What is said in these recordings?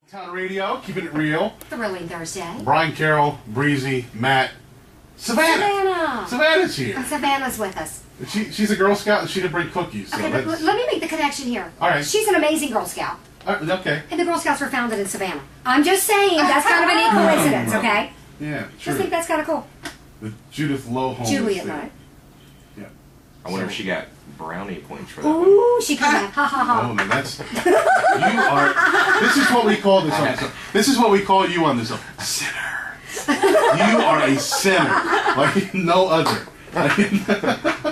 Town Radio, keeping it real. Thrilling Thursday. Brian, Carol, Breezy, Matt, Savannah. Savannah's here. Savannah's with us. She's a Girl Scout and she did bring cookies. So okay, but let me make the connection here. All right. She's an amazing Girl Scout. Okay. And the Girl Scouts were founded in Savannah. I'm just saying, that's kind of a neat coincidence, okay? Yeah, true. Just think that's kind of cool. With Judith Loholm. Juliet, right? Yeah. I wonder if she got brownie points for that. Ooh, she comes back. Ha ha ha. Oh, no, that's... You are... This is what we call this on this. This is what we call you on this. Sinner. You are a sinner. Like no other.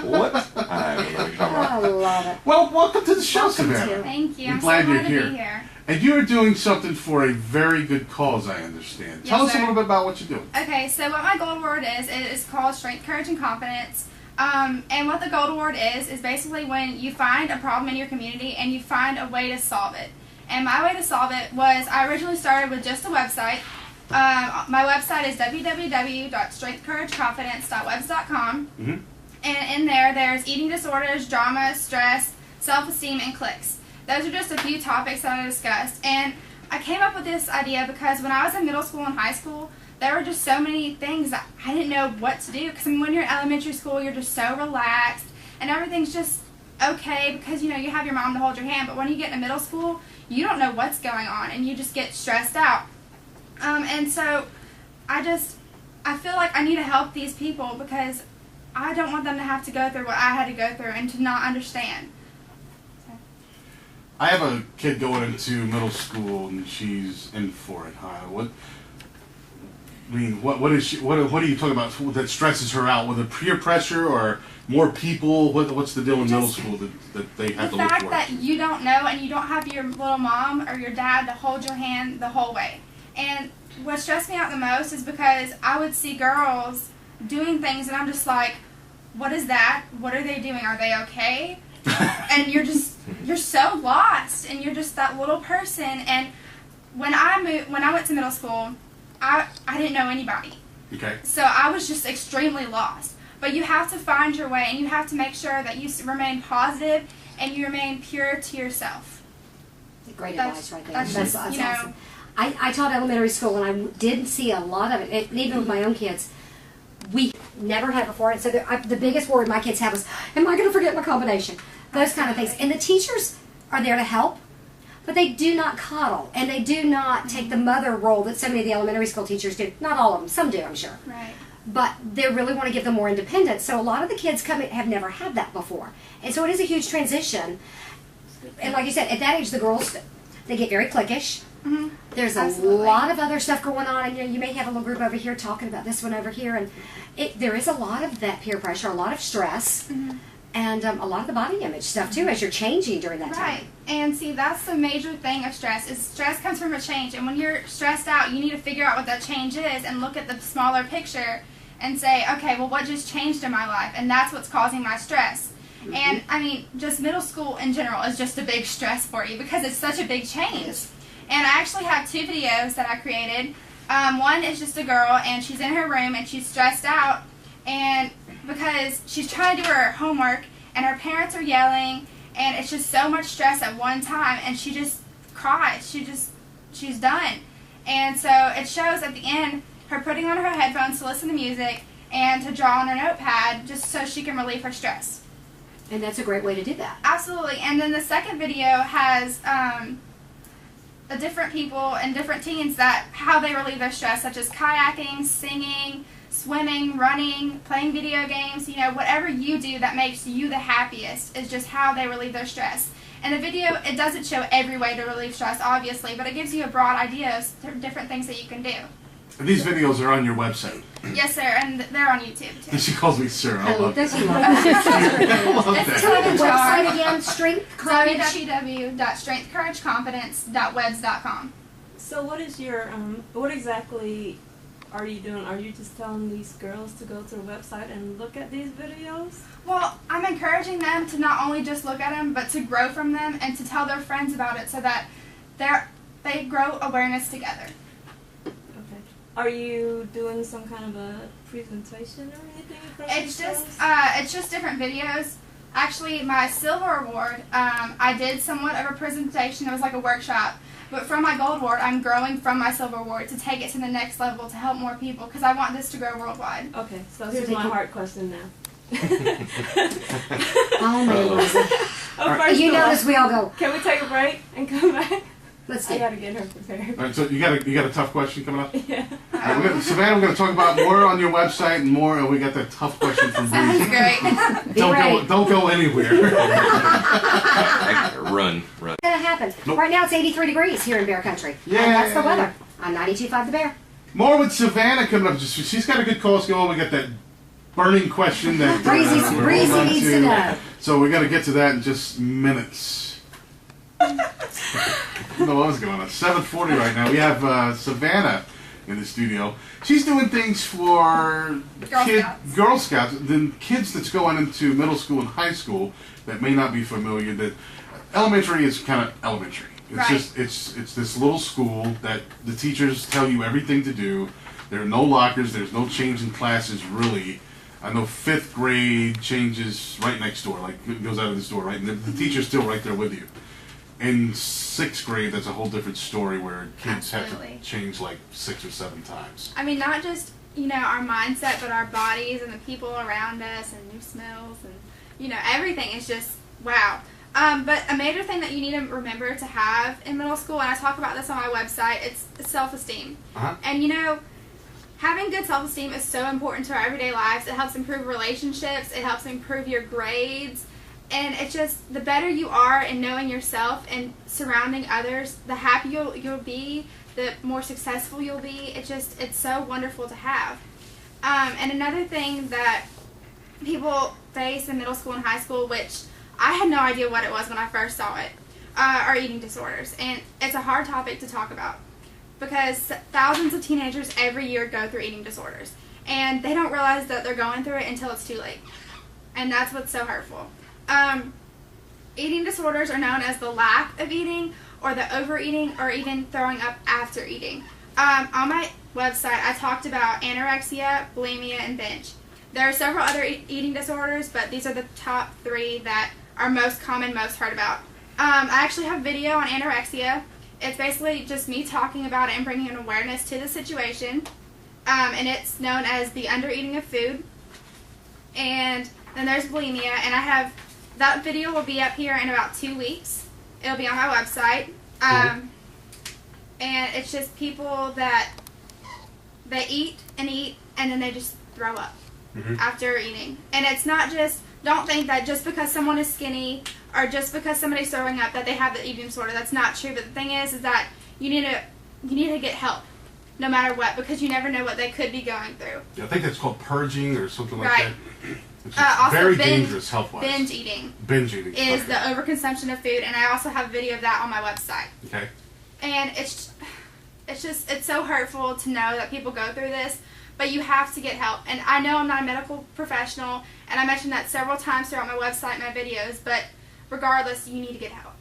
What? I don't know what you're talking about. I love it. Well, welcome to the show, Welcome Savannah. to. Thank you. I'm I'm glad so you're glad here. to be here. And you are doing something for a very good cause, I understand. Yes, Tell us a sir. little bit about what you're doing. Okay, so what my gold award is, it is called Strength, Courage, and Confidence. And what the gold award is basically when you find a problem in your community and you find a way to solve it. And my way to solve it was, I originally started with just a website. My website is www.strengthcourageconfidence.webs.com. Mm-hmm. And in there, there's eating disorders, drama, stress, self-esteem, and cliques. Those are just a few topics that I discussed. And I came up with this idea because when I was in middle school and high school, there were just so many things that I didn't know what to do. Because when you're in elementary school, you're just so relaxed, and everything's just okay because, you know, you have your mom to hold your hand. But when you get into middle school, you don't know what's going on, and you just get stressed out. And so I feel like I need to help these people because I don't want them to have to go through what I had to go through and to not understand. I have a kid going into middle school and she's in for it. What is she? What are you talking about that stresses her out? Whether peer pressure or more people? What's the deal in middle school that they have to The look fact for? that you don't know and you don't have your little mom or your dad to hold your hand the whole way. And what stressed me out the most is because I would see girls doing things and I'm just like, what is that? What are they doing? Are they okay? And you're so lost, and you're just that little person. And when I went to middle school, I didn't know anybody. Okay. So I was just extremely lost. But you have to find your way, and you have to make sure that you remain positive and you remain pure to yourself. Great advice right there. That's just, you know, awesome. I taught elementary school, and I did see a lot of it, and even with my own kids. We never had before, and so the biggest worry my kids have is, am I going to forget my combination? Those kind of things. And the teachers are there to help, but they do not coddle, and they do not take the mother role that so many of the elementary school teachers do. Not all of them. Some do, I'm sure. right. But they really want to give them more independence. So a lot of the kids have never had that before. And so it is a huge transition. And like you said, at that age, the girls, they get very cliquish. Mm-hmm. There's Absolutely. a lot of other stuff going on, and you may have a little group over here talking about this one over here, and there is a lot of that peer pressure, a lot of stress, and a lot of the body image stuff too as you're changing during that Right. time. And see, that's the major thing of stress, is stress comes from a change. And when you're stressed out, you need to figure out what that change is and look at the smaller picture and say, okay, well, what just changed in my life? And that's what's causing my stress. And, I mean, just middle school in general is just a big stress for you because it's such a big change. And I actually have 2 videos that I created. One is just a girl, and she's in her room, and she's stressed out, and because she's trying to do her homework, and her parents are yelling, and it's just so much stress at one time, and she just cries. She's done. And so it shows at the end her putting on her headphones to listen to music and to draw on her notepad just so she can relieve her stress. And that's a great way to do that. Absolutely. And then the second video has the different people and different teens that how they relieve their stress, such as kayaking, singing, swimming, running, playing video games. You know, whatever you do that makes you the happiest is just how they relieve their stress. And the video, it doesn't show every way to relieve stress, obviously, but it gives you a broad idea of different things that you can do. And these videos are on your website. Yes, sir, and they're on YouTube too. She calls me sir. I love Does that. she love that? I love It's that. Tell me the Jar. website again, Strength Courage. www.strengthcourageconfidence.webs.com. So what is your, what exactly are you doing? Are you just telling these girls to go to the website and look at these videos? Well, I'm encouraging them to not only just look at them, but to grow from them and to tell their friends about it so that they grow awareness together. Okay. Are you doing some kind of a presentation or anything? It's just different videos. Actually, my silver award, I did somewhat of a presentation. It was like a workshop. But from my gold award, I'm growing from my silver award to take it to the next level to help more people because I want this to grow worldwide. Okay, so here's my hard question now. Oh, man. Oh, first You of all, notice we all go, can we take a break and come back? let's I do gotta get her prepared. All right, so you got a tough question coming up. Yeah. Savannah, we're going to talk about more on your website and more. We got that tough question from Sounds Breezy. great. Be ready. Don't go anywhere. Run. What's gonna happen? Nope. Right now it's 83 degrees here in Bear Country. Yay. And that's the weather. I'm 92.5 the Bear. More with Savannah coming up. She's got a good cause going. We got that burning question that Breezy we're Breezy holding on needs to know. So we got to get to that in just minutes. No, what was going on? 7:40 right now. We have Savannah in the studio. She's doing things for Girl Scouts, the kids that's going into middle school and high school that may not be familiar. That elementary is kind of elementary. It's Right. just it's this little school that the teachers tell you everything to do. There are no lockers. There's no change in classes really. I know 5th grade changes right next door, like it goes out of this door, right? And the teacher's still right there with you. In 6th grade, that's a whole different story where kids Absolutely. have to change like 6 or 7 times. I mean, not just, our mindset, but our bodies and the people around us and new smells and, everything is just, wow. But a major thing that you need to remember to have in middle school, and I talk about this on my website, it's self-esteem. Uh-huh. And, having good self-esteem is so important to our everyday lives. It helps improve relationships. It helps improve your grades. And it's just, the better you are in knowing yourself and surrounding others, the happier you'll be, the more successful you'll be. It's so wonderful to have. And another thing that people face in middle school and high school, which I had no idea what it was when I first saw it, are eating disorders. And it's a hard topic to talk about because thousands of teenagers every year go through eating disorders. And they don't realize that they're going through it until it's too late. And that's what's so hurtful. Eating disorders are known as the lack of eating or the overeating or even throwing up after eating. On my website, I talked about anorexia, bulimia, and binge. There are several other eating disorders, but these are the top 3 that are most common, most heard about. I actually have video on anorexia. It's basically just me talking about it and bringing an awareness to the situation. And it's known as the undereating of food. And then there's bulimia, and I have that video will be up here in about 2 weeks. It'll be on my website. And it's just people that they eat and then they just throw up after eating. And it's not just, don't think that just because someone is skinny or just because somebody's throwing up that they have the eating disorder. That's not true. But the thing is that you need to get help no matter what, because you never know what they could be going through. Yeah, I think that's called purging or something like Right. that. It's Also very binge- dangerous health-wise. Binge eating Binge eating is okay. the overconsumption of food, and I also have a video of that on my website. Okay. And it's so hurtful to know that people go through this, but you have to get help. And I know I'm not a medical professional, and I mentioned that several times throughout my website and my videos, but regardless, you need to get help.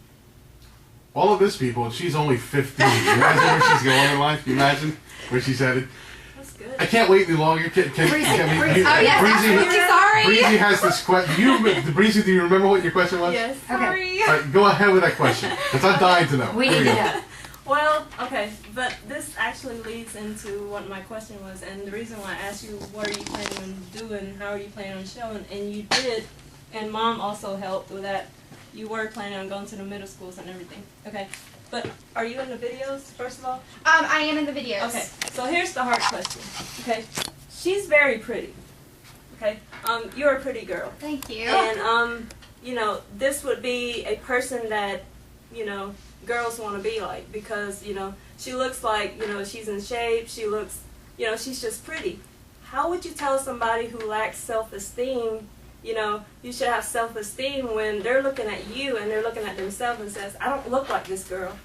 All of this, people, she's only 15. You imagine where she's going in life? You imagine where she's headed? That's good. I can't wait any longer. Breezy. Oh, yes, absolutely sorry. Breezy has this question. Breezy, do you remember what your question was? Yes. Sorry. All right, go ahead with that question, because I'm dying to know. We Here need we to go. know. Well, okay, but this actually leads into what my question was, and the reason why I asked you what are you planning on doing, how are you planning on showing, and you did, and Mom also helped with that. You were planning on going to the middle schools and everything. Okay, but are you in the videos, first of all? I am in the videos. Okay, so here's the hard question. Okay, she's very pretty. Okay, you're a pretty girl. Thank you. And, this would be a person that, girls want to be like because, she looks like, she's in shape, she looks, she's just pretty. How would you tell somebody who lacks self-esteem, you should have self-esteem when they're looking at you and they're looking at themselves and says, I don't look like this girl.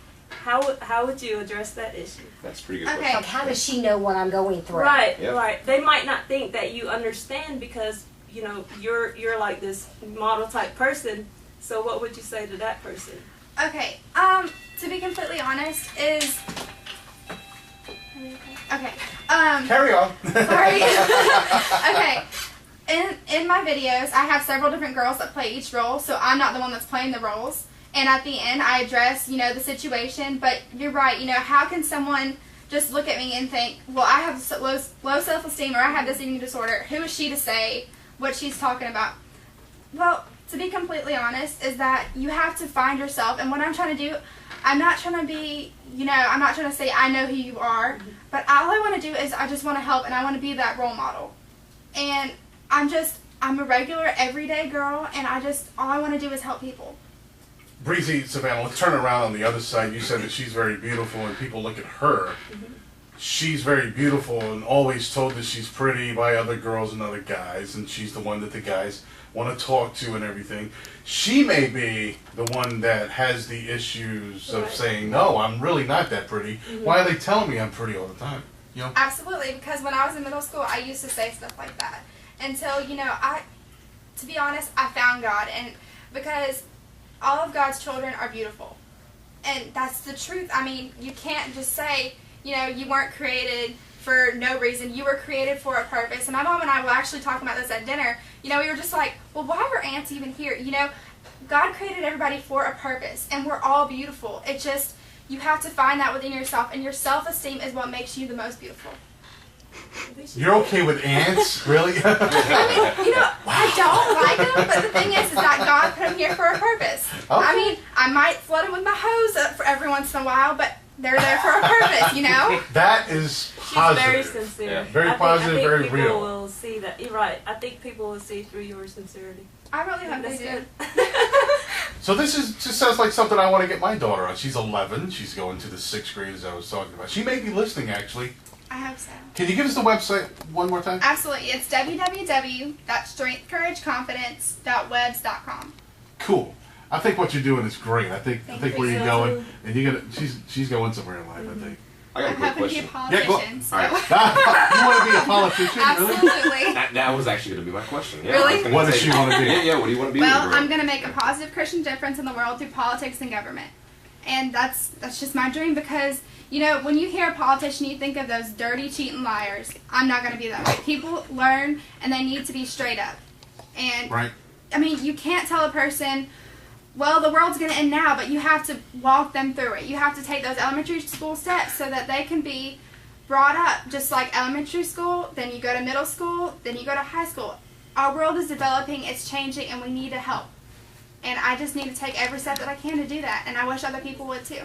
How would you address that issue? That's a pretty good Okay. question. Like, how does she know what I'm going through? Right, Yep. right. They might not think that you understand because, you're like this model type person. So what would you say to that person? Okay, to be completely honest is... Okay, Carry on. sorry. Okay, in my videos, I have several different girls that play each role, so I'm not the one that's playing the roles. And at the end, I address, the situation. But you're right. How can someone just look at me and think, well, I have low self-esteem, or I have this eating disorder? Who is she to say what she's talking about? Well, to be completely honest, is that you have to find yourself. And what I'm trying to do, I'm not trying to be, I'm not trying to say I know who you are. But all I want to do is I just want to help, and I want to be that role model. And I'm a regular, everyday girl, and all I want to do is help people. Breezy, Savannah, let's turn around on the other side. You said that she's very beautiful, and people look at her. She's very beautiful and always told that she's pretty by other girls and other guys, and she's the one that the guys want to talk to and everything. She may be the one that has the issues of saying, no, I'm really not that pretty. Why are they telling me I'm pretty all the time? Absolutely, because when I was in middle school, I used to say stuff like that. Until, to be honest, I found God. And because all of God's children are beautiful. And that's the truth. I mean, you can't just say, you weren't created for no reason. You were created for a purpose. And my mom and I were actually talking about this at dinner. We were just like, well, why were ants even here? God created everybody for a purpose. And we're all beautiful. It just, you have to find that within yourself. And your self-esteem is what makes you the most beautiful. You're okay with ants? Really? I don't like them, but the thing is that God put them here for a purpose. Okay. I mean, I might flood them with my hose for every once in a while, but they're there for a purpose, That is She's positive. very sincere. Yeah. Very I positive, think very people real. will see that. You're right. I think people will see through your sincerity. I really hope they That's do. good. So this just sounds like something I want to get my daughter on. She's 11. She's going to the 6th grade, as I was talking about. She may be listening, actually. I hope so. Can you give us the website one more time? Absolutely. It's www.strengthcourageconfidence.webs.com. Cool. I think what you're doing is great. I think Thank where you. you're going, and you're gonna. She's going somewhere in life. I think. I got a I'm quick hoping to be a question. Yeah, go- politician. So. All right. You want to be a politician? Really? Absolutely. That was actually going to be my question. Yeah, Really? I was gonna What does say- she wanna be? Yeah, what do you want to be? Well, when you grow I'm up? going to make a positive Christian difference in the world through politics and government. And that's just my dream because, when you hear a politician, you think of those dirty, cheating liars. I'm not going to be that way. People learn, and they need to be straight up. And, Right. I mean, you can't tell a person, well, the world's going to end now, but you have to walk them through it. You have to take those elementary school steps so that they can be brought up just like elementary school, then you go to middle school, then you go to high school. Our world is developing, it's changing, and we need to help. And I just need to take every step that I can to do that, and I wish other people would too.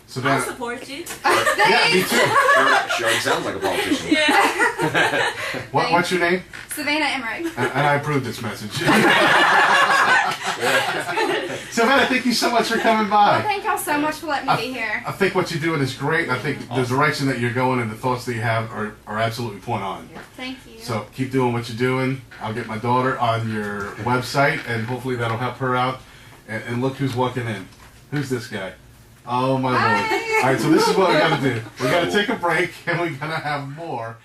So I'll then, support you. yeah, me too. She already sounds like a politician. Yeah. What's your name? Savannah Emmerich. And I approve this message. Savannah, thank you so much for coming Well, by. thank y'all so much for letting me be here. I think what you're doing is great. I think the direction that you're going and the thoughts that you have are absolutely point on. Thank you. So keep doing what you're doing. I'll get my daughter on your website, and hopefully that'll help her out. And look who's walking in. Who's this guy? Oh my lord. Hi. All right, so this is what we got to do. We got to take a break, and we got to have more.